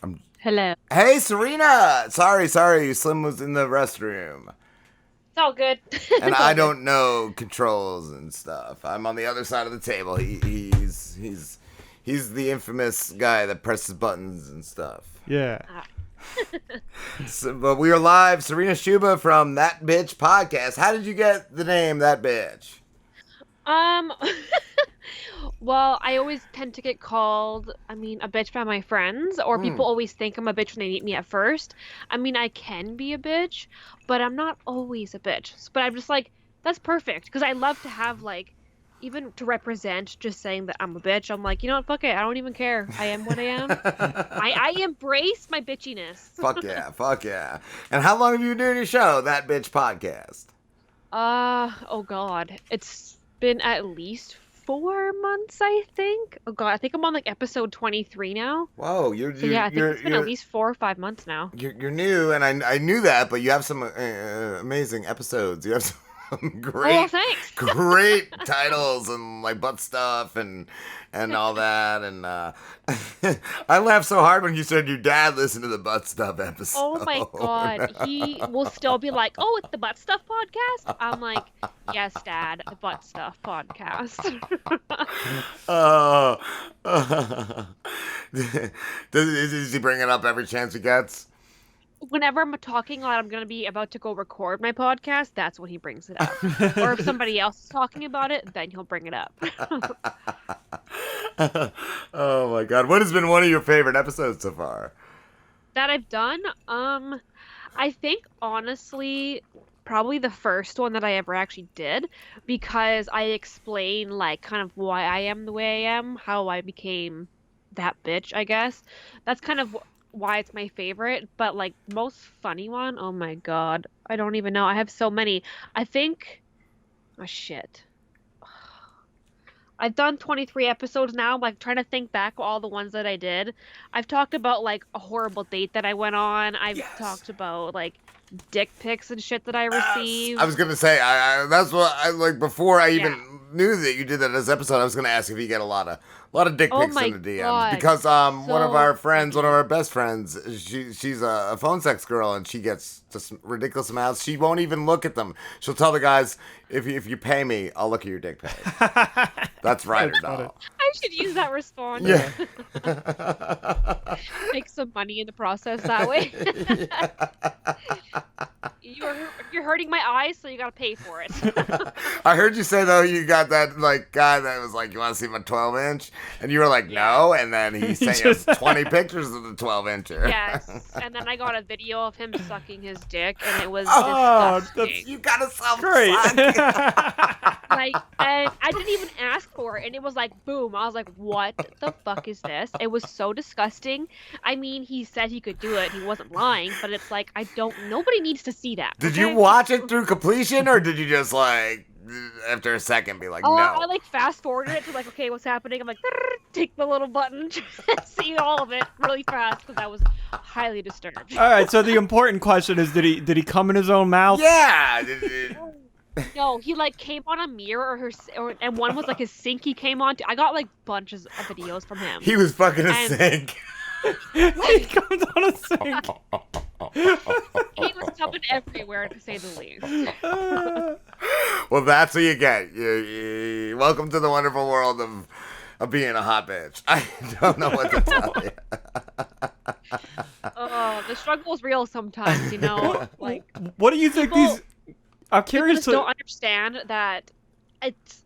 I'm. Hello. Hey, Serena. Sorry. Slim was in the restroom, It's all good. and It's I all good. don't know controls and stuff. I'm on the other side of the table. He's the infamous guy that presses buttons and stuff. Yeah. Ah. But we are live. Serena Shuba from That Bitch Podcast. How did you get the name That Bitch? Um, well, I always tend to get called, a bitch by my friends, or Hmm. people always think I'm a bitch when they meet me at first. I can be a bitch, but I'm not always a bitch. But I'm just like, that's perfect, because I love to have, like, even to represent just saying that I'm a bitch. I'm like, you know what, fuck it, I don't even care. I am what I am. I embrace my bitchiness. Fuck yeah. And how long have you been doing your show, That Bitch Podcast? Oh God. It's been at least 4 months, I think. Oh God, I think I'm on like episode 23 now. Whoa, you're So you're yeah, I think you're it's been at you're least 4 or 5 months now. you're new, and I knew that, but you have some amazing episodes. You have some Oh, well, great thanks. great titles and like butt stuff and all that. And I laughed so hard when you said your dad listened to the butt stuff Oh my episode. God. He will still be like, "Oh, it's the butt stuff podcast." I'm like, "Yes, Dad, the butt stuff podcast." Oh, does he bring it up every chance he gets? Whenever I'm talking like I'm gonna be about to go record my podcast, that's when he brings it up. Or if somebody else is talking about it, then he'll bring it up. Oh my god, what has been one of your favorite episodes so far? That I've done. I think honestly, probably the first one that I ever actually did because I explain like kind of why I am the way I am, how I became that bitch, I guess. That's kind of why it's my favorite, but like most funny one, oh my God, I don't even know. I have so many. I think, oh shit. I've done 23 episodes now. I'm like trying to think back all the ones that I did. I've talked about like a horrible date that I went on. I've Yes. talked about like dick pics and shit that I Yes. I was received. gonna say, that's what I like before I Yeah. even knew that you did that in this episode. I was gonna ask if you get a lot of dick Oh pics in my the DMs God. because one of So our friends, one of many. our best friends, she's a phone sex girl and she gets just ridiculous amounts. She won't even look at them. She'll tell the guys, if you pay me, I'll look at your dick pic. That's right That's or funny. no? I should use that response. Yeah. Make some money in the process that way. You're hurting my eyes, so you gotta pay for it. I heard you say though you got that like guy that was like, you want to see my 12-inch, and you were like, Yes. no, and then he sent you Just 20 pictures of the 12-incher. Yes. And then I got a video of him sucking his dick, and it was Oh, disgusting. You got a self great. Like, and I didn't even ask for it, and it was like, boom. I was like, what the fuck is this? It was so disgusting. I mean, he said he could do it. He wasn't lying, but it's like, nobody needs to see that. Did you Okay? watch it through completion, or did you just like after a second be like, I no? like fast forwarded it to like, okay, what's happening? I'm like, take the little button, see all of it really fast because I was highly disturbed. All right. So the important question is, did he come in his own mouth? Yeah. No, he like came on a mirror and one was like his sink he came on to. I got like bunches of videos from him. He was fucking a And- sink. He comes on a sink. He was coming everywhere to say the least. Well, that's what you get. Welcome to the wonderful world of being a hot bitch. I don't know what to tell you. Oh, the struggle is real sometimes, you know? Like What do you think people, these? I'm people curious just to. don't understand that it's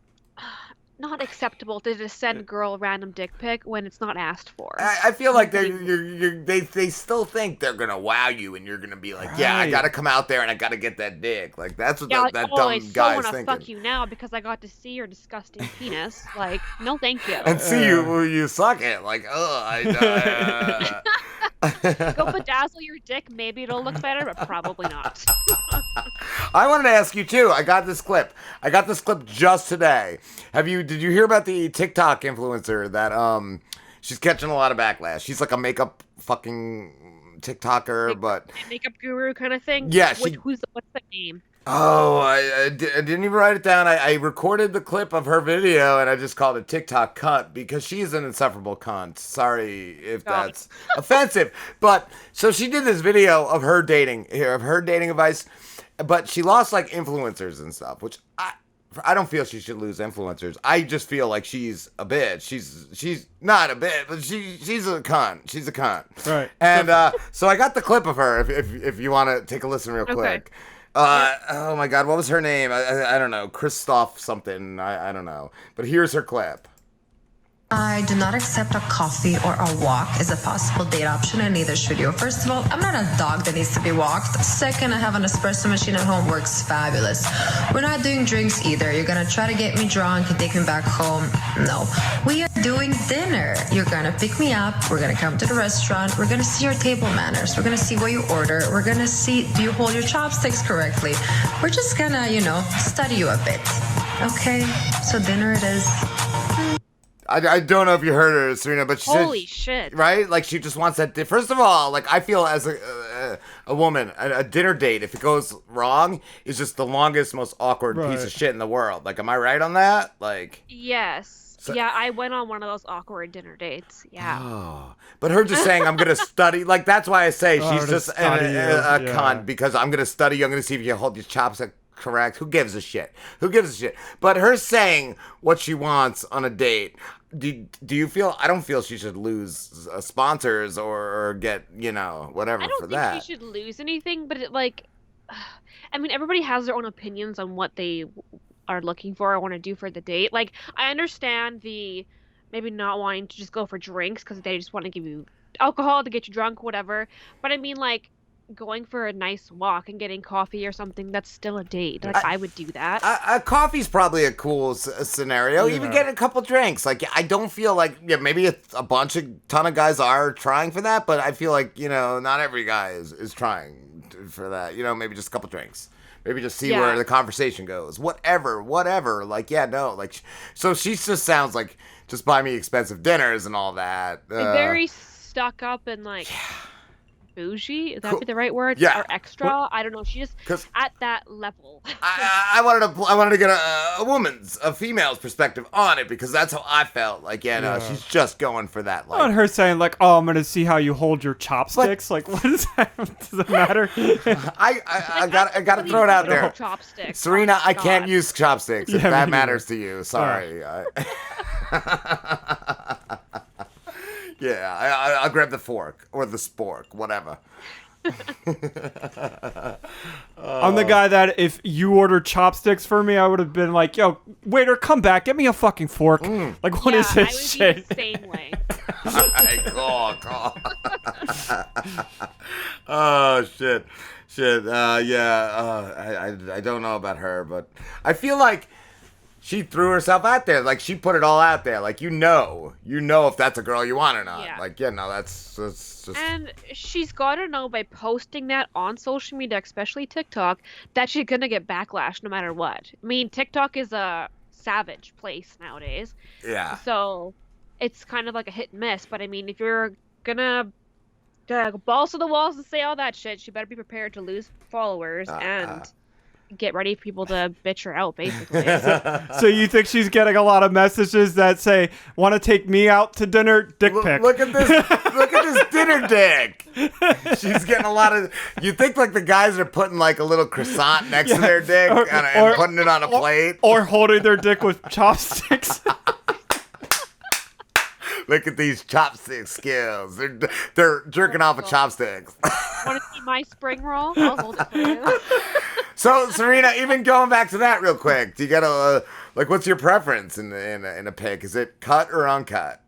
not acceptable to just send a girl a random dick pic when it's not asked for. I feel like Nobody- they still think they're gonna wow you, and you're gonna be like, yeah, I Right. gotta come out there and I gotta get that dick. Like that's what Yeah, like, that oh, I dumb so guy's wanna thinking. fuck you now because I got to see your disgusting penis. Like, no, thank you. And see you suck it. Like, Go bedazzle your dick. Maybe it'll look better, but probably not. I wanted to ask you too. I got this clip just today. Did you hear about the TikTok influencer that she's catching a lot of backlash? She's like a makeup fucking TikToker, but Makeup guru kind of thing. yeah, What's the name? Oh, I didn't even write it down. I recorded the clip of her video and I just called it TikTok cunt because she's an insufferable cunt. Sorry if Got that's offensive. But so she did this video of her dating advice, but she lost like influencers and stuff, which I don't feel she should lose influencers. I just feel like she's a bitch. She's not a bitch, but she's a cunt. She's a cunt. Right. And so I got the clip of her if you want to take a listen real quick. Oh my God, what was her name? I don't know. Christoph something. I don't know. But here's her clip. I do not accept a coffee or a walk as a possible date option, and neither should you. First of all, I'm not a dog that needs to be walked. Second, I have an espresso machine at home, works fabulous. We're not doing drinks either. You're gonna try to get me drunk and take me back home. No. We are doing dinner. You're gonna pick me up. We're gonna come to the restaurant. We're gonna see your table manners. We're gonna see what you order. We're gonna see, do you hold your chopsticks correctly? We're just gonna, study you a bit. Okay? So dinner it is. I don't know if you heard her, Serena, but she Holy said, shit. right? Like she just wants that. First of all, like I feel as a woman, a dinner date, if it goes wrong, is just the longest, most awkward piece of shit in the world. Like, am I right on that? Like, Yes. Yeah, I went on one of those awkward dinner dates. Yeah. oh, but her just saying I'm gonna study, like that's why I say she's just a cunt because I'm gonna study you. I'm gonna see if you hold your chopstick correct. Who gives a shit? Who gives a shit? But her saying what she wants on a date. Do you feel? I don't feel she should lose sponsors or get whatever I for don't that. think she should lose anything, but I mean, everybody has their own opinions on what they are looking for or want to do for the date. Like, I understand the maybe not wanting to just go for drinks because they just want to give you alcohol to get you drunk, whatever. But I mean, like, going for a nice walk and getting coffee or something, that's still a date. Like, I would do that. A coffee's probably a cool scenario. Even getting a couple drinks. Like, I don't feel like, maybe a ton of guys are trying for that, but I feel like, not every guy is trying for that. Maybe just a couple drinks. Maybe just see where the conversation goes. Whatever. Like, no. Like, so she just sounds like, just buy me expensive dinners and all that. Like, very stuck up and, like... bougie, is that be the right word? Yeah. Or extra? I don't know. She just at that level. I wanted to get a female's perspective on it because that's how I felt. Like, she's just going for that. Like, on her saying like, "Oh, I'm gonna see how you hold your chopsticks." Like, what is that? Does it matter? I got to throw it out there. Chopsticks. Serena, Oh, I can't use chopsticks if that matters to you. Sorry. Yeah, I'll grab the fork or the spork, whatever. I'm the guy that if you ordered chopsticks for me, I would have been like, "Yo, waiter, come back, get me a fucking fork." Like, what is this I would shit? be the same way. Cool. Oh shit. I don't know about her, but I feel like she threw herself out there. Like, she put it all out there. Like, you know if that's a girl you want or not. Yeah. Like, that's just... And she's got to know by posting that on social media, especially TikTok, that she's going to get backlash no matter what. I mean, TikTok is a savage place nowadays. Yeah. So it's kind of like a hit and miss. But, I mean, if you're going to balls to the walls and say all that shit, she better be prepared to lose followers and... get ready for people to bitch her out, basically. So you think she's getting a lot of messages that say, "Want to take me out to dinner?" Dick pic. Look at this dinner dick. She's getting a lot of. You think like the guys are putting like a little croissant next to their dick and putting it on a plate, or holding their dick with chopsticks. Look at these chopstick skills. They're jerking off with chopsticks. Want to see my spring roll? I'll hold it for you. So, Serena, even going back to that real quick, do you got what's your preference in a pic? Is it cut or uncut?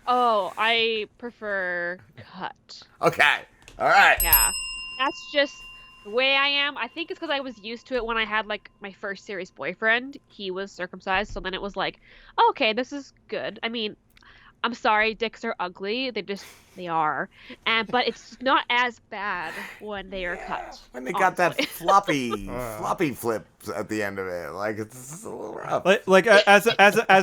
Oh, I prefer cut. Okay. All right. Yeah. That's just the way I am. I think it's because I was used to it when I had, like, my first serious boyfriend. He was circumcised, so then it was like, oh, okay, this is good. I mean, I'm sorry, dicks are ugly. They are. But it's not as bad when they are cut. When they got that floppy flip at the end of it. Like, it's a little rough. Like as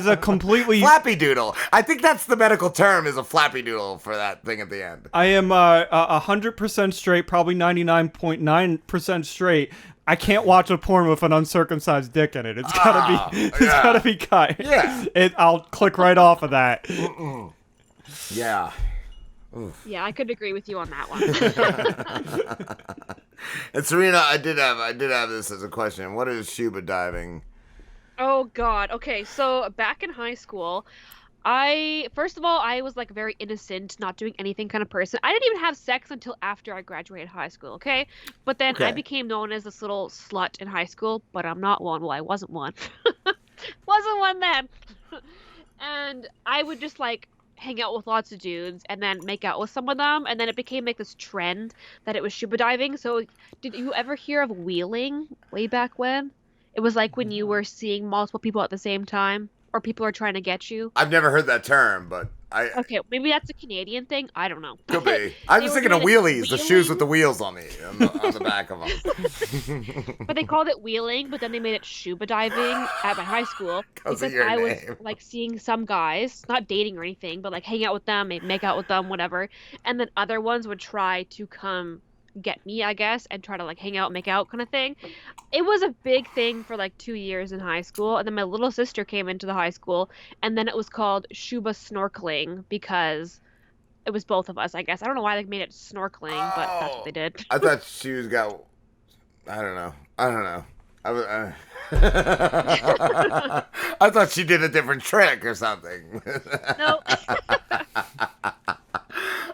a completely... Flappy doodle. I think that's the medical term, is a flappy doodle for that thing at the end. I am 100% straight, probably 99.9% straight. I can't watch a porn with an uncircumcised dick in it. It's gotta be cut. Yeah. I'll click right off of that. Yeah. Oof. Yeah, I could agree with you on that one. And Serena, I did have this as a question. What is Shuba diving? Oh God. Okay, so back in high school, first of all, I was like very innocent, not doing anything kind of person. I didn't even have sex until after I graduated high school, okay? But then I became known as this little slut in high school, but I'm not one. Well, I wasn't one. Wasn't one then. And I would just like hang out with lots of dudes and then make out with some of them, and then it became like this trend that it was scuba diving. So did you ever hear of wheeling way back when? It was like when you were seeing multiple people at the same time, or people are trying to get you. I've never heard that term, but Okay, maybe that's a Canadian thing. I don't know. Could be. I was thinking of wheelies, the shoes with the wheels on the back of them. But they called it wheeling, but then they made it scuba diving at my high school because I was like seeing some guys, not dating or anything, but like hang out with them, make out with them, whatever. And then other ones would try to come get me, I guess, and try to like hang out, make out kind of thing. It was a big thing for like 2 years in high school, and then my little sister came into the high school, and then it was called Shuba snorkeling because it was both of us, I guess. I don't know why they made it snorkeling, but that's what they did. I thought she got, I don't know. I thought she did a different trick or something. No.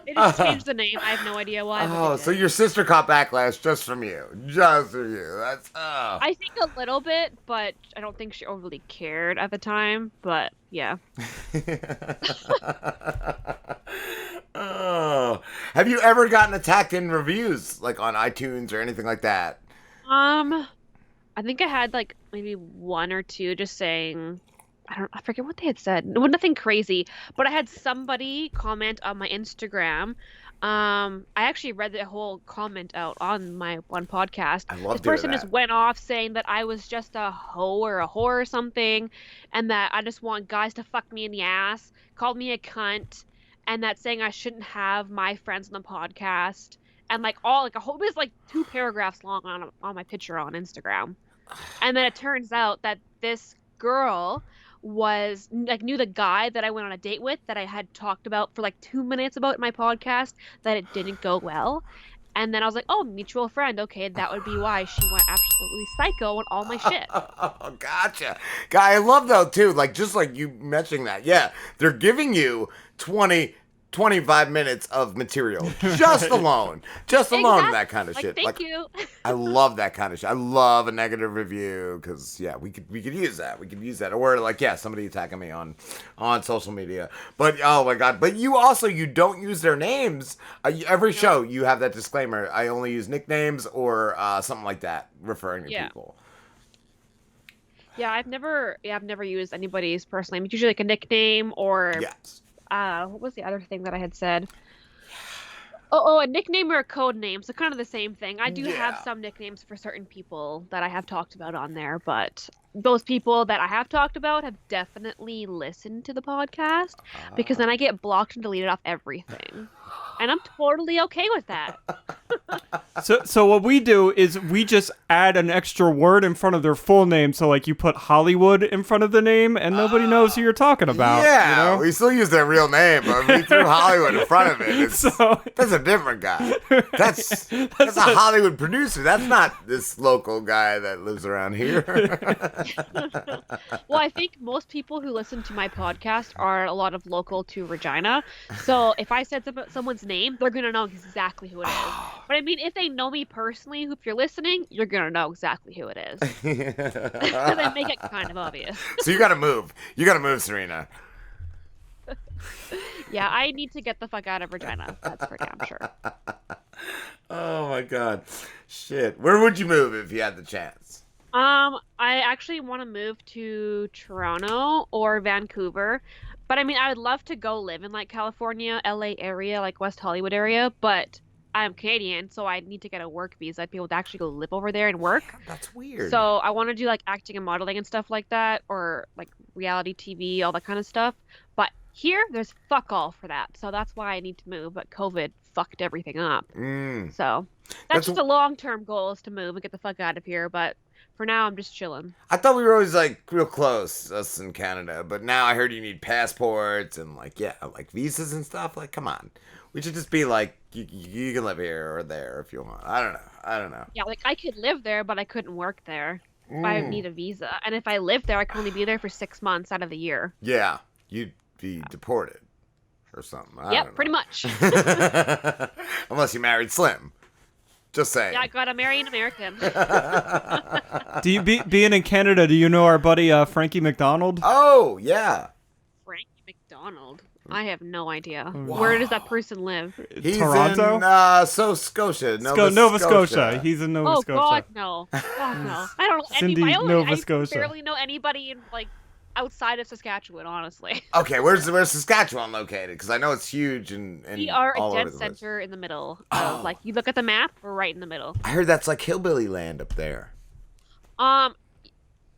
They just changed the name. I have no idea why. Oh, so your sister caught backlash just from you. Just from you. That's I think a little bit, but I don't think she overly cared at the time. But yeah. Oh. Have you ever gotten attacked in reviews, like on iTunes or anything like that? I think I had like maybe one or two just saying, I forget what they had said. Nothing crazy, but I had somebody comment on my Instagram. I actually read the whole comment out on my one podcast. I love this person just went off saying that I was just a hoe or a whore or something, and that I just want guys to fuck me in the ass. Called me a cunt, and that saying I shouldn't have my friends on the podcast, and like all like a whole, it was like 2 paragraphs long on my picture on Instagram. And then it turns out that this girl was like knew the guy that I went on a date with that I had talked about for like 2 minutes about in my podcast, that it didn't go well. And then I was like, oh, mutual friend. Okay, that would be why she went absolutely psycho on all my shit. Oh, gotcha. Guy, I love though too, like just like you mentioning that. Yeah, they're giving you 25 minutes of material just alone exactly. That kind of shit. Thank you. I love that kind of shit. I love a negative review because we could use that. We could use that, or like somebody attacking me on social media. But oh my god! But you don't use their names. Every show you have that disclaimer. I only use nicknames or something like that referring to people. Yeah, I've never used anybody's first name. It's usually like a nickname or. Yes. What was the other thing that I had said? Oh, a nickname or a code name. So kind of the same thing. I do have some nicknames for certain people that I have talked about on there, but those people that I have talked about have definitely listened to the podcast because then I get blocked and deleted off everything. And I'm totally okay with that. So what we do is we just add an extra word in front of their full name. So like you put Hollywood in front of the name and nobody knows who you're talking about. Yeah, you know? We still use their real name, but we threw Hollywood in front of it. That's a different guy. That's a Hollywood producer. That's not this local guy that lives around here. Well, I think most people who listen to my podcast are a lot of local to Regina. So if I said someone's name, they're going to know exactly who it is. But I mean, if they know me personally, if you're listening, you're going to know exactly who it is. They make it kind of obvious. So you got to move. You got to move, Serena. Yeah, I need to get the fuck out of Regina. That's for damn sure. Oh my god. Shit. Where would you move if you had the chance? I actually want to move to Toronto or Vancouver. But I mean, I would love to go live in like California, LA area, like West Hollywood area, but I'm Canadian, so I need to get a work visa to be able to actually go live over there and work. That's weird. So I want to do like acting and modeling and stuff like that, or like reality TV, all that kind of stuff. But Here, there's fuck all for that. So that's why I need to move. But COVID fucked everything up. So that's just a long-term goal, is to move and get the fuck out of here. But for now, I'm just chilling. I thought we were always like real close, us in Canada, but now I heard you need passports and like visas and stuff. Like, come on, we should just be like, you can live here or there if you want. I don't know. Yeah, like I could live there, but I couldn't work there. I need a visa, and if I lived there, I could only be there for 6 months out of the year. Yeah, you'd be deported or something. I don't know. Pretty much. Unless you married Slim. Just saying. Yeah, I gotta marry an American. Do you being in Canada? Do you know our buddy Frankie McDonald? Oh yeah. Frankie McDonald. I have no idea. Wow. Where does that person live? He's Toronto? in Scotia. Nova Scotia. He's in Nova Scotia. Oh God, no. God, no. I don't know Cindy, anybody. Nova I Scotia. barely know anybody in outside of Saskatchewan, honestly. Okay, where's Saskatchewan located? Because I know it's huge and We are all a over dead the place. center in the middle. Of, you look at the map, we're right in the middle. I heard that's like hillbilly land up there.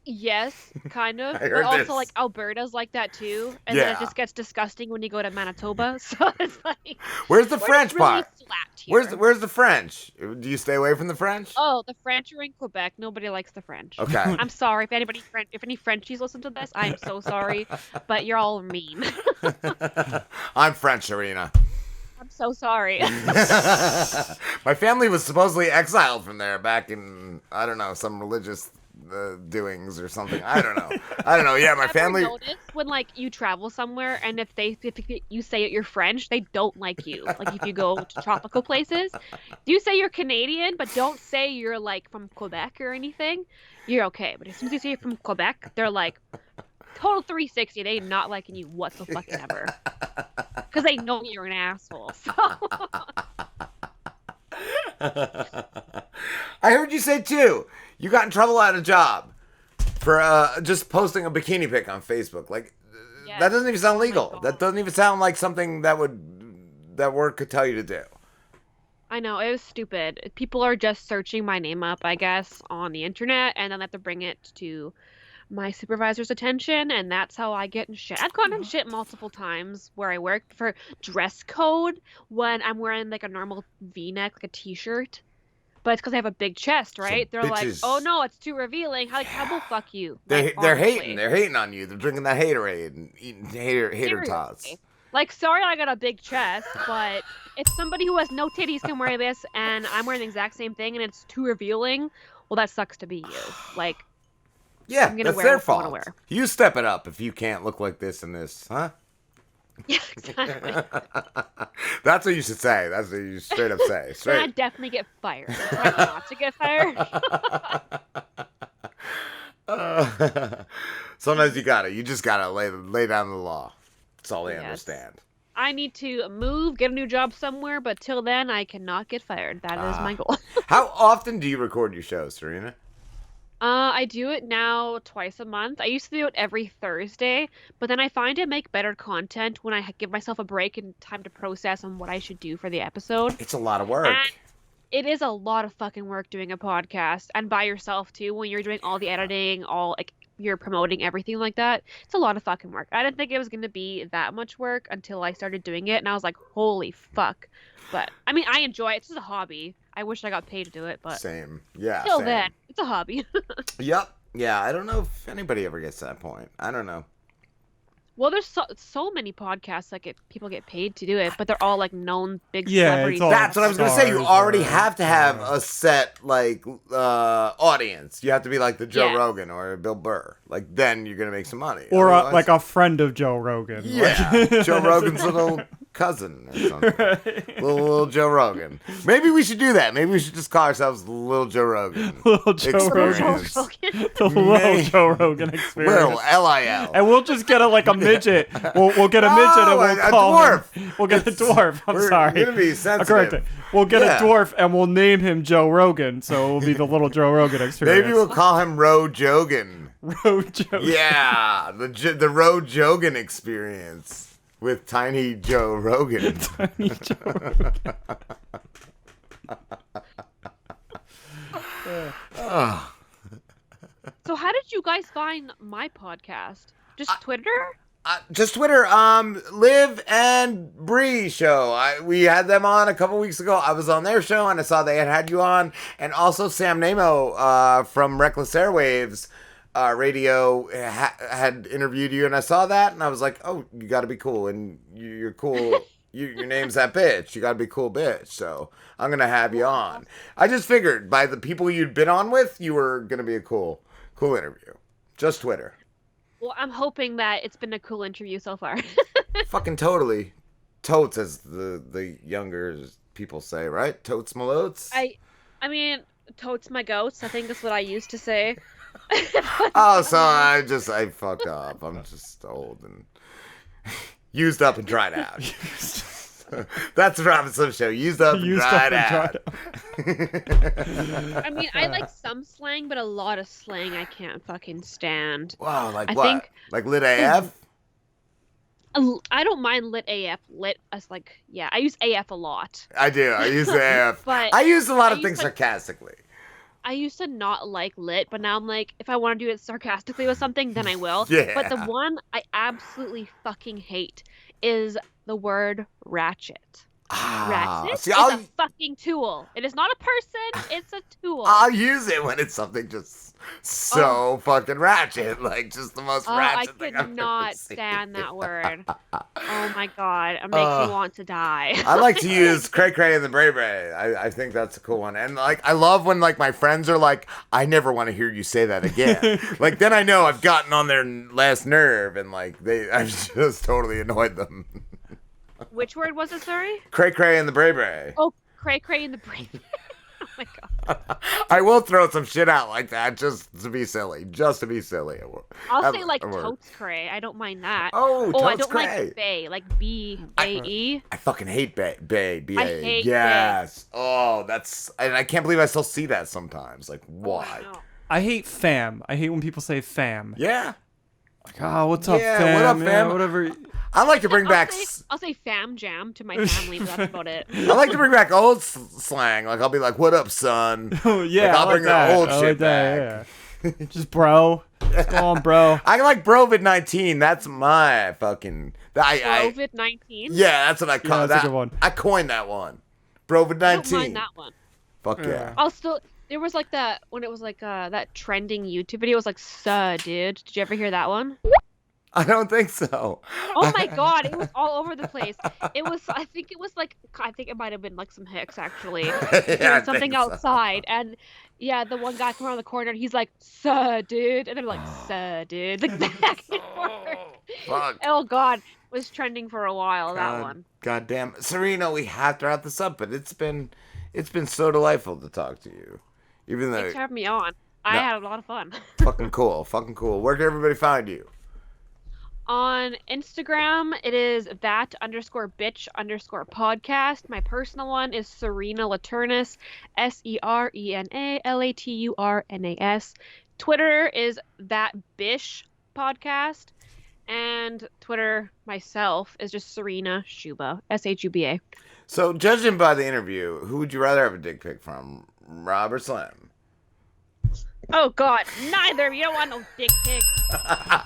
Yes, kind of. I heard But also, this. Alberta's like that too. And then it just gets disgusting when you go to Manitoba. So it's like, Where's the French really part? slapped here. Where's the French? Do you stay away from the French? Oh, the French are in Quebec. Nobody likes the French. Okay. I'm sorry if any Frenchies listen to this. I'm so sorry, but you're all mean. I'm French, Serena. I'm so sorry. My family was supposedly exiled from there back in, I don't know, some religious doings or something. I don't know. Yeah, my family. Notice when you travel somewhere and if you say you're French, they don't like you. Like if you go to tropical places, you say you're Canadian, but don't say you're from Quebec or anything. You're okay. But as soon as you say you're from Quebec, they're like total 360. They not liking you whatsoever because they know you're an asshole. So. I heard you say too, you got in trouble at a job for just posting a bikini pic on Facebook. That doesn't even sound legal. That doesn't even sound like something that work could tell you to do. I know, it was stupid. People are just searching my name up, I guess, on the internet, and then they have to bring it to my supervisor's attention, and that's how I get in shit. I've gotten in shit multiple times where I work for dress code when I'm wearing a normal V-neck, a t-shirt. But it's because I have a big chest, right? So they're like, bitches- oh no, it's too revealing. How will fuck you? They're honestly. hating. They're hating on you. They're drinking that haterade and eating hater tots. Seriously. Sorry I got a big chest, but if somebody who has no titties can wear this and I'm wearing the exact same thing and it's too revealing, well, that sucks to be you. Yeah, I'm gonna that's wear their what I wanna fault. wear. You step it up if you can't look like this and this, huh? Yeah, exactly. That's what you should say. That's what you straight up say. Then Straight. I'd definitely get fired. Try not to get fired. Sometimes you just gotta lay down the law. That's all they Yes. understand. I need to move, get a new job somewhere, but till then, I cannot get fired. That is my goal. How often do you record your shows, Serena? I do it now twice a month. I used to do it every Thursday, but then I find I make better content when I give myself a break and time to process on what I should do for the episode. It's a lot of work. And it is a lot of fucking work doing a podcast, and by yourself too, when you're doing all the editing, you're promoting everything like that. It's a lot of fucking work. I didn't think it was going to be that much work until I started doing it, and I was like, holy fuck. But, I mean, I enjoy it. It's just a hobby. I wish I got paid to do it, but Same. Yeah. till same. then, it's a hobby. Yep. Yeah, I don't know if anybody ever gets to that point. I don't know. Well, there's so many podcasts that people get paid to do it, but they're all known big Yeah, celebrities. it's all- That's what I was gonna say. You Stars already or- have to have a set audience. You have to be like the Joe Yeah. Rogan or Bill Burr. Then you're gonna make some money. Or Otherwise- a friend of Joe Rogan. yeah, Joe Rogan's little cousin or something. Little Joe Rogan. Maybe we should do that. Maybe we should just call ourselves Little Joe Rogan. Little Joe Experience. Rogan. The Little Joe Rogan experience. Little L-I-L. And we'll just get a midget. We'll get a midget and we'll a call dwarf. him. We'll get a dwarf. I'm We're sorry. gonna be I'll sensitive. correct it. We'll get Yeah. a dwarf and we'll name him Joe Rogan. So it will be the Little Joe Rogan experience. Maybe we'll call him Ro Jogan. Road Joe. Yeah, the Ro Jogan experience with Tiny Joe Rogan. Tiny Joe Rogan. So how did you guys find my podcast? Just Twitter? Just Twitter. Liv and Bree show. We had them on a couple weeks ago. I was on their show and I saw they had you on, and also Sam Nemo from Reckless Airwaves Radio had interviewed you, and I saw that and I was like, oh, you got to be cool, and you're cool. Your name's that bitch. You got to be cool, bitch. So I'm gonna have you on. I just figured by the people you'd been on with, you were gonna be a cool interview. Just Twitter. Well, I'm hoping that it's been a cool interview so far. Fucking totally. Totes, as the younger people say, right? Totes malotes? I mean, totes my goats. I think that's what I used to say. Oh, so I fucked up. I'm just old and used up and dried out. That's the Robin Slim Show. Used up and dried out. I mean, I like some slang, but a lot of slang I can't fucking stand. Wow, like I what? think Like lit AF? I don't mind lit AF. Lit as like, yeah, I use AF a lot. I do. I use AF. But I use a lot of I things used to- sarcastically. I used to not like lit, but now I'm like, if I want to do it sarcastically with something, then I will. Yeah. But the one I absolutely fucking hate is the word ratchet. Ratchet See, is I'll a fucking tool. It is not a person, it's a tool. I'll use it when it's something just so fucking ratchet, like just the most I ratchet thing could I've ever not seen. stand that word. Oh my god, it makes me want to die. I like to use cray cray and the bray bray. I think that's a cool one. And like I love when like my friends are like, I never want to hear you say that again. Like then I know I've gotten on their last nerve, and like I've just totally annoyed them. Which word was it, sorry? Cray cray and the bray bray. Oh, cray cray in the brain. Oh my god. I will throw some shit out like that just to be silly. Just to be silly. I'll say like totes cray. I don't mind that. Oh, I totes don't cray. like bay, like B-A-E. I fucking hate bay. B-A. I hate yes. Oh, and I can't believe I still see that sometimes. Like, why? Oh, no. I hate fam. I hate when people say fam. Yeah. Like, oh, what's up, Yeah, fam? what up, Yeah, fam? whatever. I like to bring back. I'll say fam jam to my family, but that's about it. I like to bring back old slang. Like I'll be like, "What up, son?" Oh, yeah, Like, I'll I bring like that. the old I shit like that, back. yeah. Just bro. Just go on, bro. I like Brovid-19. That's my fucking. COVID-19. Yeah, that's what I call that's a that. good one. I coined that one. I don't Brovid-19. mind that one. Fuck yeah. I'll still. There was like that when it was like that trending YouTube video. It was like, "Suh, dude." Did you ever hear that one? I don't think so. Oh my god, it was all over the place. It was. I think it might have been like some hicks actually doing something outside, and yeah, the one guy come around the corner and he's like, "Suh, dude," and they're like, "Suh, dude," like back and forth. Fuck. Oh god, it was trending for a while. That one. God damn. Serena, we have to wrap this up, but it's been so delightful to talk to you. Even though Thanks for having me on. I had a lot of fun. fucking cool. Where can everybody find you? On Instagram, it is that_bitch_podcast. My personal one is Serena Laturnas, SerenaLaturnas. Twitter is thatbish podcast. And Twitter myself is just Serena Shuba, Shuba. So, judging by the interview, who would you rather have a dick pic from, Rob or Slim? Oh god, neither. You don't want no dick pics.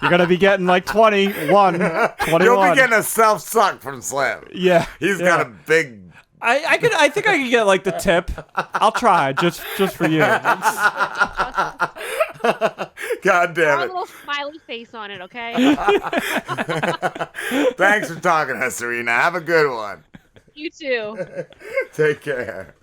You're gonna be getting like 21. You'll be getting a self-suck from Slim. Yeah. He's got a big... I think I could get like the tip. I'll try just for you. God damn Draw a it. little smiley face on it, okay? Thanks for talking to us, Serena. Have a good one. You too. Take care.